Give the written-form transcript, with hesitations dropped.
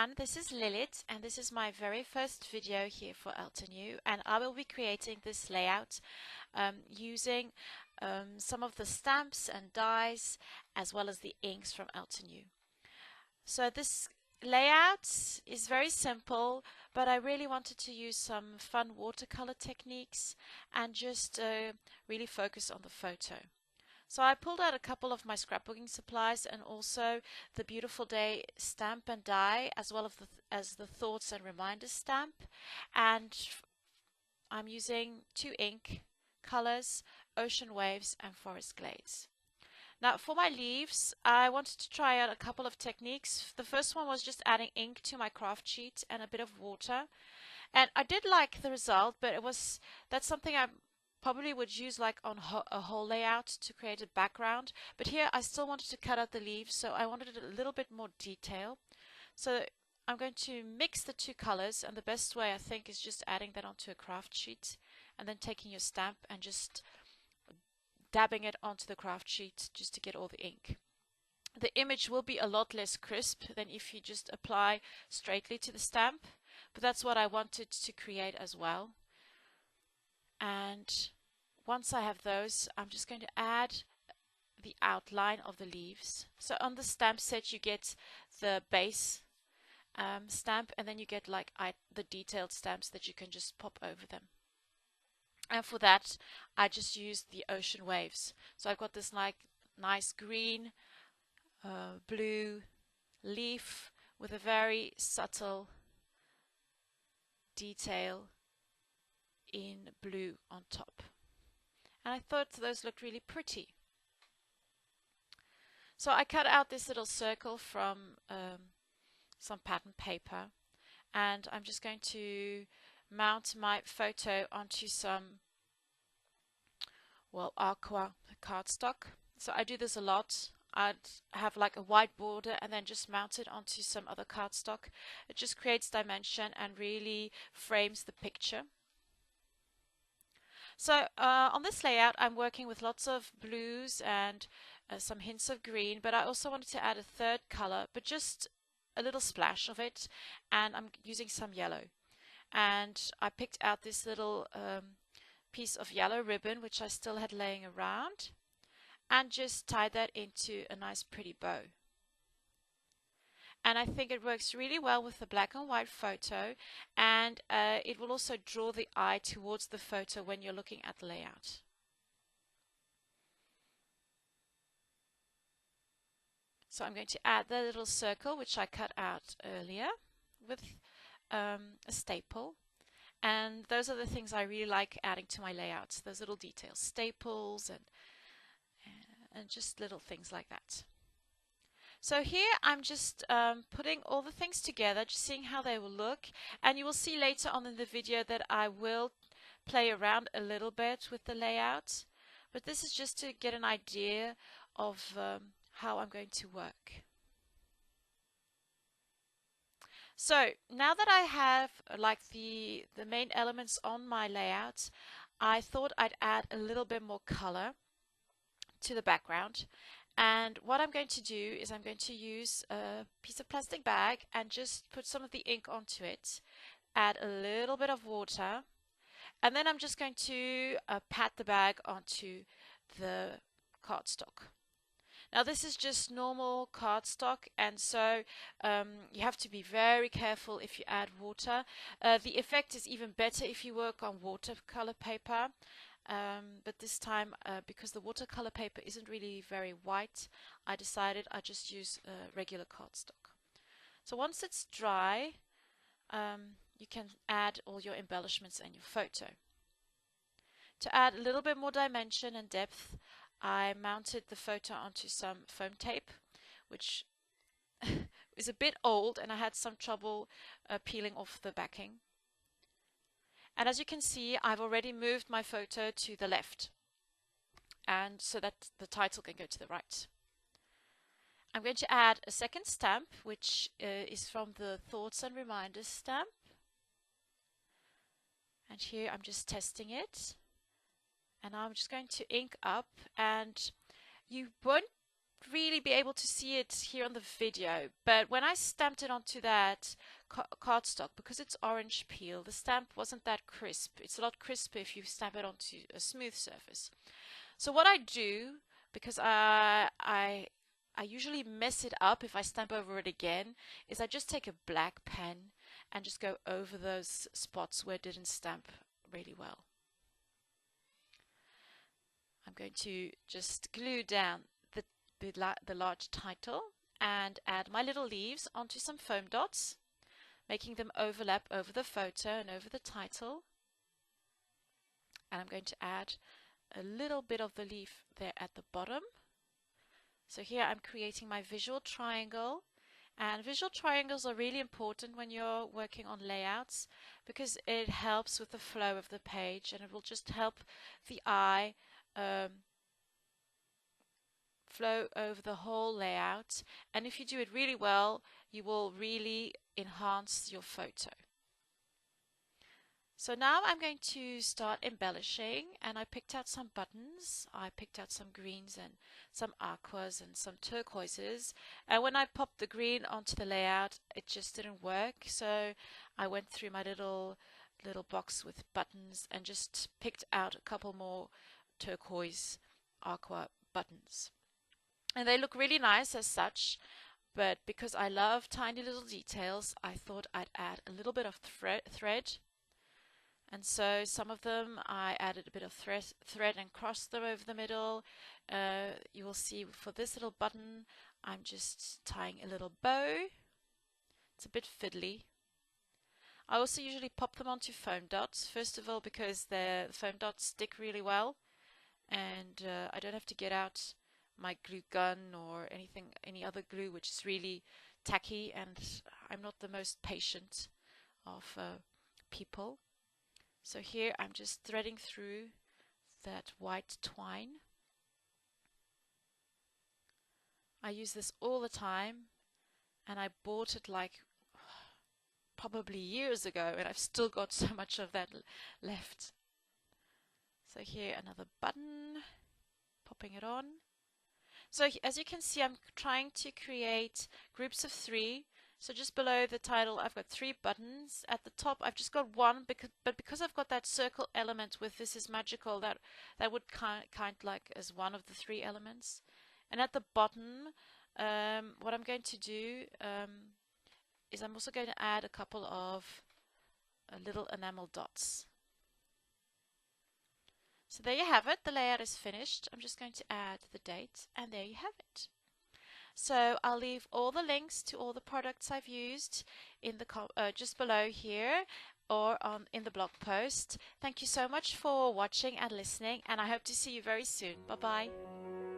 everyone, this is Lilith and this is my very first video here for Elton and I will be creating this layout using some of the stamps and dies as well as the inks from Elton. So this layout is very simple, but I really wanted to use some fun watercolor techniques and just really focus on the photo. So I pulled out a couple of my scrapbooking supplies and also the Beautiful Day stamp and die as well as the Thoughts and Reminders stamp, and I'm using two ink colors, Ocean Waves and Forest Glades. Now for my leaves, I wanted to try out a couple of techniques. The first one was just adding ink to my craft sheet and a bit of water, and I did like the result, but that's something I probably would use like on a whole layout to create a background, but here I still wanted to cut out the leaves, so I wanted a little bit more detail. So I'm going to mix the two colors, and the best way I think is just adding that onto a craft sheet and then taking your stamp and just dabbing it onto the craft sheet just to get all the ink. The image will be a lot less crisp than if you just apply straightly to the stamp, but that's what I wanted to create as well. And once I have those, I'm just going to add the outline of the leaves. So on the stamp set you get the base stamp, and then you get like the detailed stamps that you can just pop over them. And for that I just used the Ocean Waves. So I've got this like nice green, blue leaf with a very subtle detail in blue on top, and I thought those looked really pretty. So I cut out this little circle from some pattern paper, and I'm just going to mount my photo onto some, well, aqua cardstock. So I do this a lot. I'd have like a white border and then just mount it onto some other cardstock. It just creates dimension and really frames the picture. So on this layout I'm working with lots of blues and some hints of green, but I also wanted to add a third color, but just a little splash of it, and I'm using some yellow. And I picked out this little piece of yellow ribbon which I still had laying around, and just tied that into a nice pretty bow. And I think it works really well with the black and white photo, and it will also draw the eye towards the photo when you're looking at the layout. So I'm going to add the little circle which I cut out earlier with a staple, and those are the things I really like adding to my layouts, those little details, staples and just little things like that. So here I'm just putting all the things together, just seeing how they will look, and you will see later on in the video that I will play around a little bit with the layout, but this is just to get an idea of how I'm going to work. So now that I have like the main elements on my layout, I thought I'd add a little bit more color to the background. And what I'm going to do is I'm going to use a piece of plastic bag and just put some of the ink onto it, add a little bit of water, and then I'm just going to pat the bag onto the cardstock. Now this is just normal cardstock, and so you have to be very careful if you add water. The effect is even better if you work on watercolor paper. But this time, because the watercolor paper isn't really very white, I decided I'd just use regular cardstock. So once it's dry, you can add all your embellishments and your photo. To add a little bit more dimension and depth, I mounted the photo onto some foam tape, which is a bit old, and I had some trouble peeling off the backing. And as you can see, I've already moved my photo to the left, and so that the title can go to the right. I'm going to add a second stamp, which is from the Thoughts and Reminders stamp. And here I'm just testing it. And I'm just going to ink up, and you won't really be able to see it here on the video, but when I stamped it onto that cardstock, because it's orange peel, the stamp wasn't that crisp. It's a lot crisper if you stamp it onto a smooth surface. So what I do, because I usually mess it up if I stamp over it again, is I just take a black pen and just go over those spots where it didn't stamp really well. I'm going to just glue down the large title and add my little leaves onto some foam dots, making them overlap over the photo and over the title. And I'm going to add a little bit of the leaf there at the bottom. So here I'm creating my visual triangle, and visual triangles are really important when you're working on layouts because it helps with the flow of the page, and it will just help the eye flow over the whole layout, and if you do it really well, you will really enhance your photo. So now I'm going to start embellishing, and I picked out some buttons, I picked out some greens and some aquas and some turquoises, and when I popped the green onto the layout it just didn't work, so I went through my little box with buttons and just picked out a couple more turquoise aqua buttons. And they look really nice as such, but because I love tiny little details, I thought I'd add a little bit of thread. And so some of them I added a bit of thread and crossed them over the middle. You will see for this little button, I'm just tying a little bow. It's a bit fiddly. I also usually pop them onto foam dots, first of all because the foam dots stick really well, and I don't have to get out my glue gun or any other glue which is really tacky, and I'm not the most patient of people. So here I'm just threading through that white twine. I use this all the time, and I bought it like probably years ago, and I've still got so much of that left. So here another button, popping it on. So as you can see, I'm trying to create groups of 3. So just below the title, I've got 3 buttons. At the top, I've just got 1, but because I've got that circle element with "This is magical," that would count like as one of the 3 elements. And at the bottom, what I'm going to do is I'm also going to add a couple of little enamel dots. So there you have it. The layout is finished. I'm just going to add the date, and there you have it. So I'll leave all the links to all the products I've used in the just below here or in the blog post. Thank you so much for watching and listening, and I hope to see you very soon. Bye bye.